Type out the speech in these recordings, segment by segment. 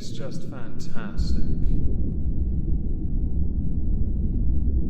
is just fantastic.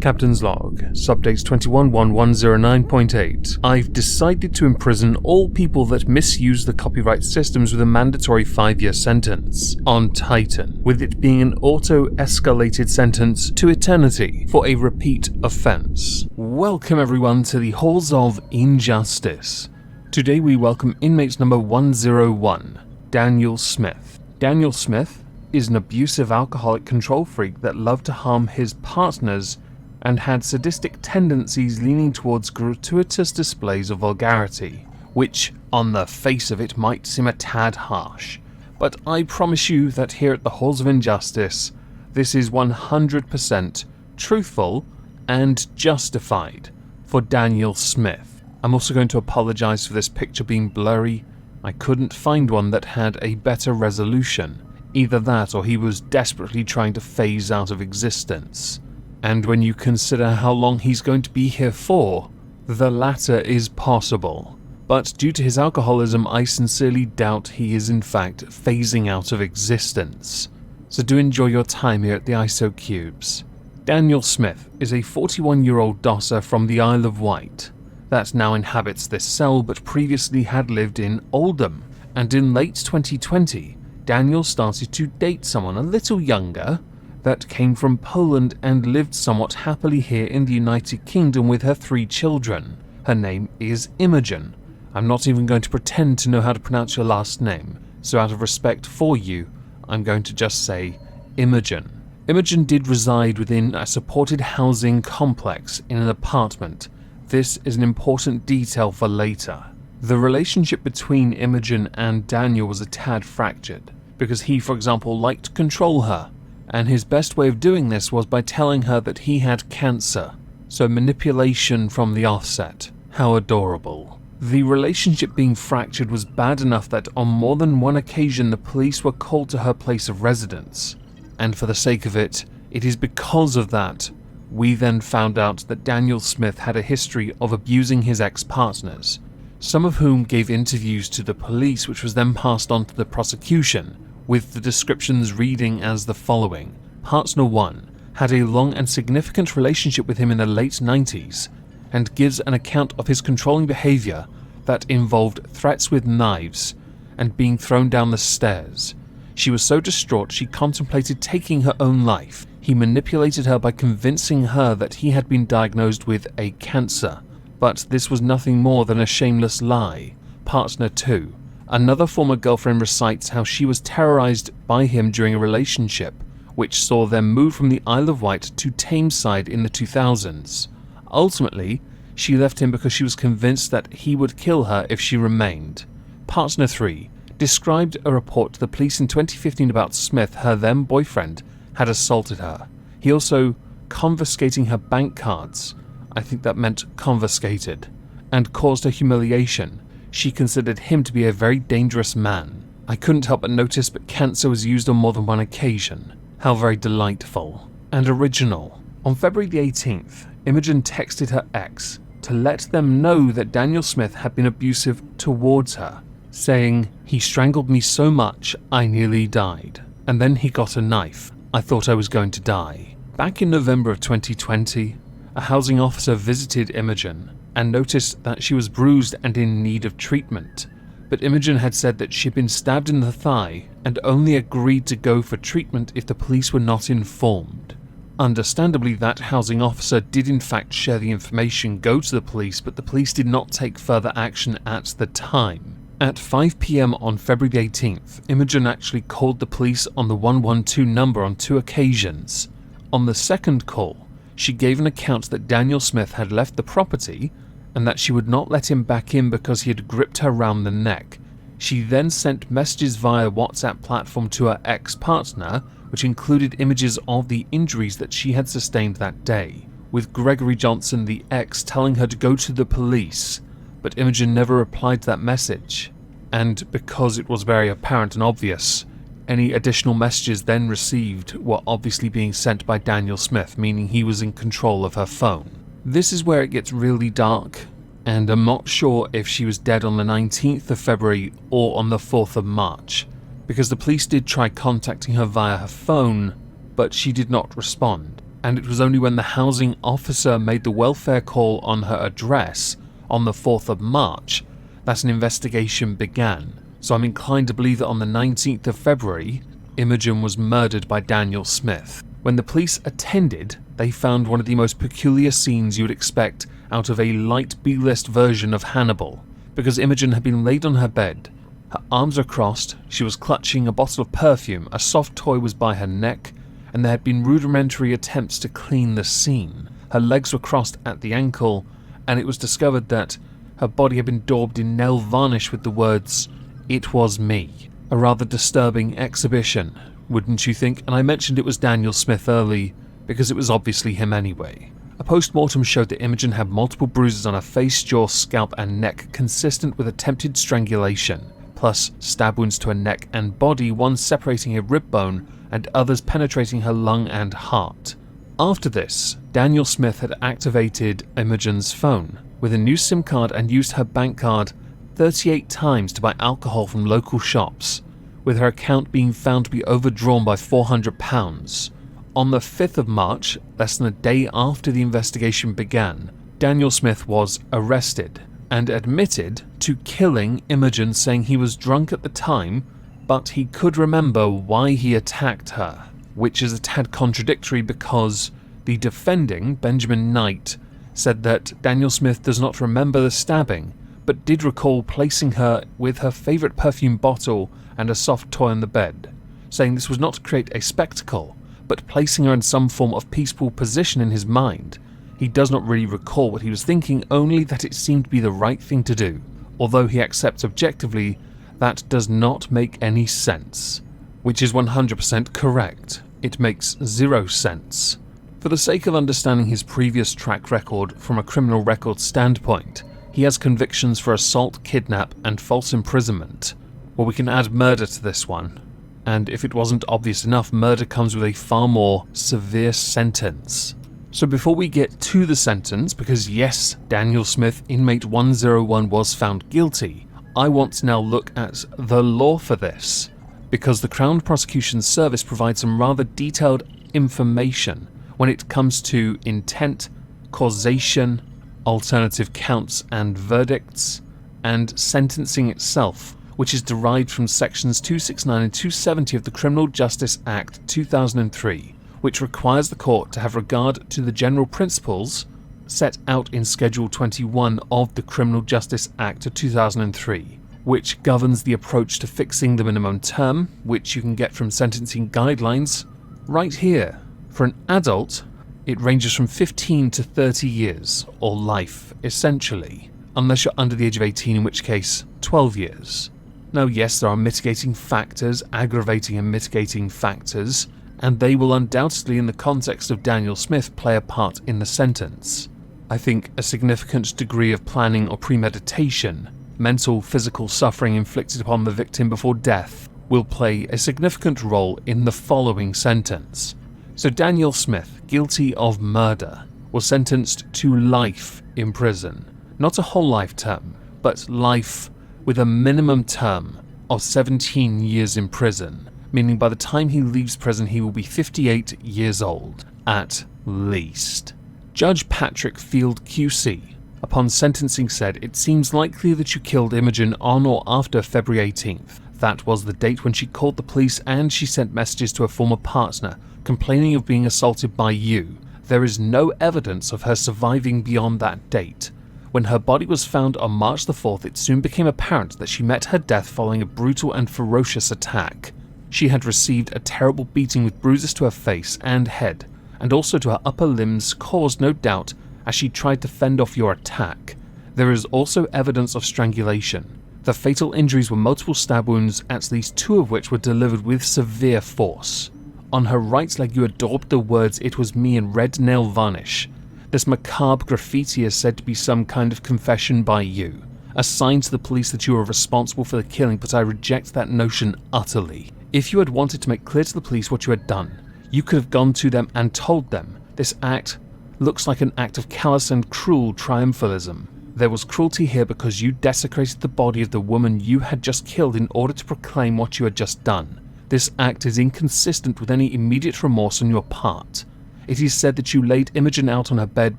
Captain's log, subdates 211109.8. I've decided to imprison all people that misuse the copyright systems with a mandatory 5-year sentence on Titan, with it being an auto-escalated sentence to eternity for a repeat offense. Welcome everyone to the Halls of Injustice. Today we welcome inmate number 101, Daniel Smith. Daniel Smith is an abusive alcoholic control freak that loved to harm his partners and had sadistic tendencies leaning towards gratuitous displays of vulgarity, which, on the face of it, might seem a tad harsh. But I promise you that here at the Halls of Injustice, this is 100% truthful and justified for Daniel Smith. I'm also going to apologize for this picture being blurry. I couldn't find one that had a better resolution. Either that or he was desperately trying to phase out of existence. And when you consider how long he's going to be here for, the latter is possible. But due to his alcoholism, I sincerely doubt he is in fact phasing out of existence. So do enjoy your time here at the ISO Cubes. Daniel Smith is a 41-year-old dosser from the Isle of Wight that now inhabits this cell but previously had lived in Oldham. And in late 2020, Daniel started to date someone a little younger that came from Poland and lived somewhat happily here in the United Kingdom with her 3 children. Her name is Imogen. I'm not even going to pretend to know how to pronounce your last name, so out of respect for you, I'm going to just say Imogen. Imogen did reside within a supported housing complex in an apartment. This is an important detail for later. The relationship between Imogen and Daniel was a tad fractured, because he, for example, liked to control her. And his best way of doing this was by telling her that he had cancer. So manipulation from the offset. How adorable. The relationship being fractured was bad enough that on more than one occasion the police were called to her place of residence. And for the sake of it, it is because of that we then found out that Daniel Smith had a history of abusing his ex-partners, some of whom gave interviews to the police which was then passed on to the prosecution, with the descriptions reading as the following. Partner 1 had a long and significant relationship with him in the late 90s, and gives an account of his controlling behavior that involved threats with knives and being thrown down the stairs. She was so distraught she contemplated taking her own life. He manipulated her by convincing her that he had been diagnosed with a cancer, but this was nothing more than a shameless lie. Partner 2. Another former girlfriend recites how she was terrorized by him during a relationship, which saw them move from the Isle of Wight to Tameside in the 2000s. Ultimately, she left him because she was convinced that he would kill her if she remained. Partner 3 described a report to the police in 2015 about Smith, her then boyfriend, had assaulted her. He also confiscating her bank cards, I think that meant confiscated, and caused her humiliation. She considered him to be a very dangerous man. I couldn't help but notice, but cancer was used on more than one occasion. How very delightful and original. On February the 18th, Imogen texted her ex to let them know that Daniel Smith had been abusive towards her, saying, "He strangled me so much I nearly died. And then he got a knife. I thought I was going to die." Back in November of 2020, a housing officer visited Imogen and noticed that she was bruised and in need of treatment. But Imogen had said that she had been stabbed in the thigh and only agreed to go for treatment if the police were not informed. Understandably, that housing officer did in fact share the information, go to the police, but the police did not take further action at the time. At 5 PM on February the 18th, Imogen actually called the police on the 112 number on 2 occasions. On the second call, she gave an account that Daniel Smith had left the property and that she would not let him back in because he had gripped her round the neck. She then sent messages via WhatsApp platform to her ex-partner, which included images of the injuries that she had sustained that day, with Gregory Johnson, the ex, telling her to go to the police, but Imogen never replied to that message. And because it was very apparent and obvious, any additional messages then received were obviously being sent by Daniel Smith, meaning he was in control of her phone. This is where it gets really dark, and I'm not sure if she was dead on the 19th of February or on the 4th of March. because the police did try contacting her via her phone, but she did not respond, and it was only when the housing officer made the welfare call on her address on the 4th of March that an investigation began. So I'm inclined to believe that on the 19th of February, Imogen was murdered by Daniel Smith. When the police attended, they found one of the most peculiar scenes you would expect out of a light B-list version of Hannibal, because Imogen had been laid on her bed. Her arms were crossed, she was clutching a bottle of perfume, a soft toy was by her neck, and there had been rudimentary attempts to clean the scene. Her legs were crossed at the ankle, and it was discovered that her body had been daubed in nail varnish with the words, "It was me." A rather disturbing exhibition, wouldn't you think? And I mentioned it was Daniel Smith early, because it was obviously him anyway. A post-mortem showed that Imogen had multiple bruises on her face, jaw, scalp and neck, consistent with attempted strangulation, plus stab wounds to her neck and body, one separating a rib bone and others penetrating her lung and heart. After this, Daniel Smith had activated Imogen's phone with a new SIM card and used her bank card 38 times to buy alcohol from local shops, with her account being found to be overdrawn by £400. On the 5th of March, less than a day after the investigation began, Daniel Smith was arrested and admitted to killing Imogen, saying he was drunk at the time, but he could remember why he attacked her, which is a tad contradictory because the defending, Benjamin Knight, said that Daniel Smith does not remember the stabbing, but did recall placing her with her favourite perfume bottle and a soft toy on the bed, saying this was not to create a spectacle, but placing her in some form of peaceful position in his mind. He does not really recall what he was thinking, only that it seemed to be the right thing to do, although he accepts objectively that does not make any sense, which is 100% correct. It makes zero sense. For the sake of understanding his previous track record from a criminal record standpoint, he has convictions for assault, kidnap, and false imprisonment. Well, we can add murder to this one, and if it wasn't obvious enough, murder comes with a far more severe sentence. So before we get to the sentence, because yes, Daniel Smith, inmate 101, was found guilty, I want to now look at the law for this, because the Crown Prosecution Service provides some rather detailed information when it comes to intent, causation, alternative counts and verdicts, and sentencing itself, which is derived from sections 269 and 270 of the Criminal Justice Act 2003, which requires the court to have regard to the general principles set out in Schedule 21 of the Criminal Justice Act of 2003, which governs the approach to fixing the minimum term, which you can get from sentencing guidelines right here. For an adult, it ranges from 15 to 30 years, or life, essentially, unless you're under the age of 18, in which case, 12 years. Now yes, there are mitigating factors, aggravating and mitigating factors, and they will undoubtedly, in the context of Daniel Smith, play a part in the sentence. I think a significant degree of planning or premeditation, mental, physical suffering inflicted upon the victim before death, will play a significant role in the following sentence. So Daniel Smith, guilty of murder, was sentenced to life in prison. Not a whole life term, but life with a minimum term of 17 years in prison, meaning by the time he leaves prison he will be 58 years old, at least. Judge Patrick Field QC, upon sentencing, said, "It seems likely that you killed Imogen on or after February 18th. That was the date when she called the police and she sent messages to her former partner, complaining of being assaulted by you. There is no evidence of her surviving beyond that date. When her body was found on March the 4th, it soon became apparent that she met her death following a brutal and ferocious attack. She had received a terrible beating with bruises to her face and head, and also to her upper limbs, caused, no doubt, as she tried to fend off your attack. There is also evidence of strangulation. The fatal injuries were multiple stab wounds, at least 2 of which were delivered with severe force. On her right leg you daubed the words 'It was me' in red nail varnish. This macabre graffiti is said to be some kind of confession by you, a sign to the police that you are responsible for the killing, but I reject that notion utterly. If you had wanted to make clear to the police what you had done, you could have gone to them and told them, this act looks like an act of callous and cruel triumphalism. There was cruelty here because you desecrated the body of the woman you had just killed in order to proclaim what you had just done. This act is inconsistent with any immediate remorse on your part. It is said that you laid Imogen out on her bed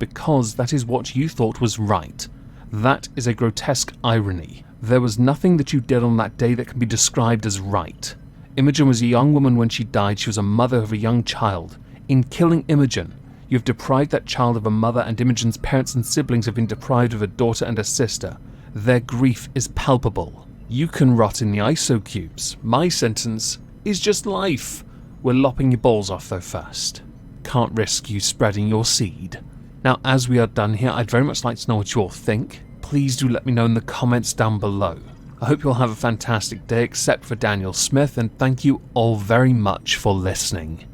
because that is what you thought was right. That is a grotesque irony. There was nothing that you did on that day that can be described as right. Imogen was a young woman when she died. She was a mother of a young child. In killing Imogen, you have deprived that child of a mother, and Imogen's parents and siblings have been deprived of a daughter and a sister. Their grief is palpable. You can rot in the ISO cubes. My sentence is just life. We're lopping your balls off though first. Can't risk you spreading your seed. Now, as we are done here, I'd very much like to know what you all think. Please do let me know in the comments down below. I hope you'll have a fantastic day, except for Daniel Smith, and thank you all very much for listening.